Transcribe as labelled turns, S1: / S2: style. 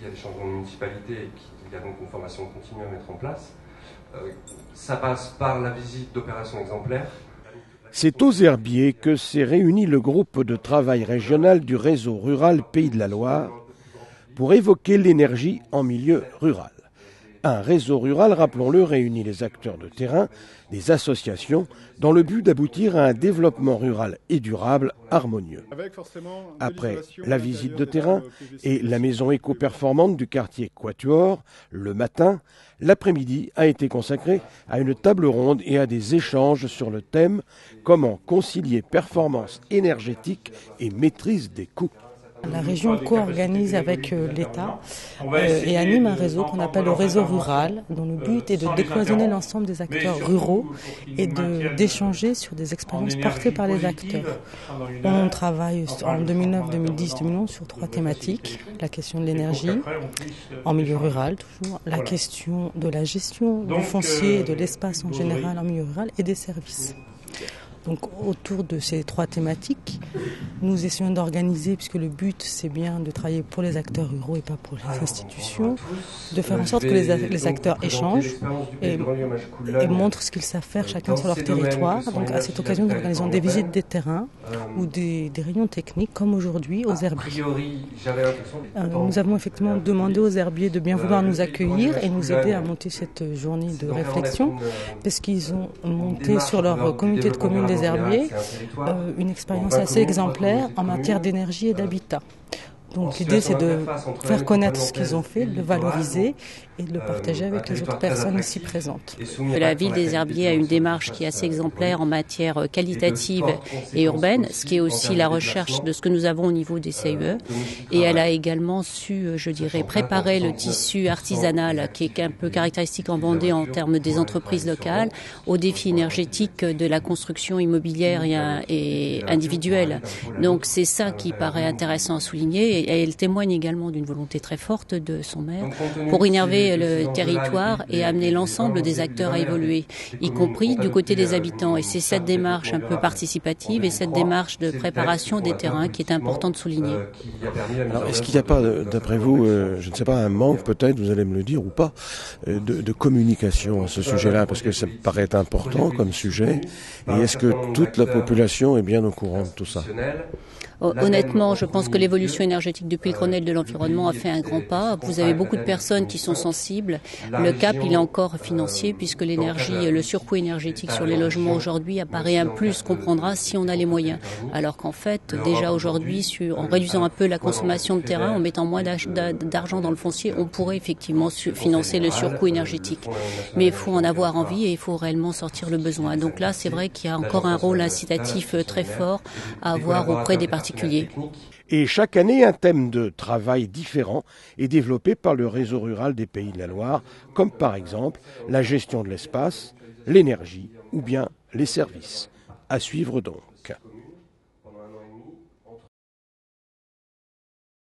S1: Il y a des changements de municipalité et qu'il y a donc une formation continue à mettre en place. Ça passe par la visite d'opérations exemplaires.
S2: C'est aux Herbiers que s'est réuni le groupe de travail régional du réseau rural Pays de la Loire pour évoquer l'énergie en milieu rural. Un réseau rural, rappelons-le, réunit les acteurs de terrain, des associations, dans le but d'aboutir à un développement rural et durable harmonieux. Après la visite de terrain et la maison éco-performante du quartier Quatuor, le matin, l'après-midi a été consacré à une table ronde et à des échanges sur le thème « Comment concilier performance énergétique et maîtrise des coûts ».
S3: La région co-organise avec l'État et anime un réseau qu'on appelle le réseau rural, dont le but est de décloisonner l'ensemble des acteurs ruraux et d'échanger sur des expériences portées par les acteurs. On travaille en 2009, 2010, 2011 sur 3 thématiques. La question de l'énergie, en milieu rural toujours, la question de la gestion du foncier et de l'espace en général en milieu rural et des services. Donc autour de ces 3 thématiques, nous essayons d'organiser, puisque le but c'est bien de travailler pour les acteurs ruraux et pas pour les institutions, de faire en sorte que les acteurs échangent et montrent ce qu'ils savent faire chacun sur leur territoire. Donc à cette occasion, nous organisons des visites des terrains ou des réunions techniques comme aujourd'hui aux Herbiers. Nous avons effectivement demandé aux Herbiers de bien vouloir nous accueillir et nous aider à monter cette journée de réflexion, parce qu'ils ont monté sur leur communauté de communes des Herbiers une expérience assez exemplaire en matière d'énergie et d'habitat. Donc l'idée c'est de faire connaître ce qu'ils ont fait, de le valoriser et de le partager avec les autres personnes ici présentes.
S4: La ville des Herbiers a une démarche qui est assez exemplaire en matière qualitative et urbaine, ce qui est aussi la recherche de ce que nous avons au niveau des CUE. Et elle a également su, je dirais, préparer le tissu artisanal qui est un peu caractéristique en Vendée en termes des entreprises locales aux défis énergétiques de la construction immobilière et individuelle. Donc c'est ça qui paraît intéressant à souligner. Et elle témoigne également d'une volonté très forte de son maire pour innerver le territoire et amener l'ensemble des acteurs à évoluer, y compris du côté des habitants. Et c'est cette démarche un peu participative et cette démarche de préparation des terrains qui est importante de souligner.
S2: Alors, est-ce qu'il n'y a pas, d'après vous, je ne sais pas, un manque peut-être, vous allez me le dire ou pas, de communication à ce sujet-là, parce que ça me paraît important comme sujet, et est-ce que toute la population est bien au courant de tout ça ?
S4: Honnêtement, je pense que l'évolution énergétique depuis le Grenelle de l'environnement a fait un grand pas. Vous avez beaucoup de personnes qui sont sensibles. Le cap, il est encore financier, puisque l'énergie, le surcoût énergétique sur les logements aujourd'hui apparaît un plus qu'on prendra si on a les moyens. Alors qu'en fait, déjà aujourd'hui, en réduisant un peu la consommation de terrain, en mettant moins d'argent dans le foncier, on pourrait effectivement financer le surcoût énergétique. Mais il faut en avoir envie et il faut réellement sortir le besoin. Donc là, c'est vrai qu'il y a encore un rôle incitatif très fort à avoir auprès des particuliers.
S2: Et chaque année, un thème de travail différent est développé par le réseau rural des Pays de la Loire, comme par exemple la gestion de l'espace, l'énergie ou bien les services. À suivre donc.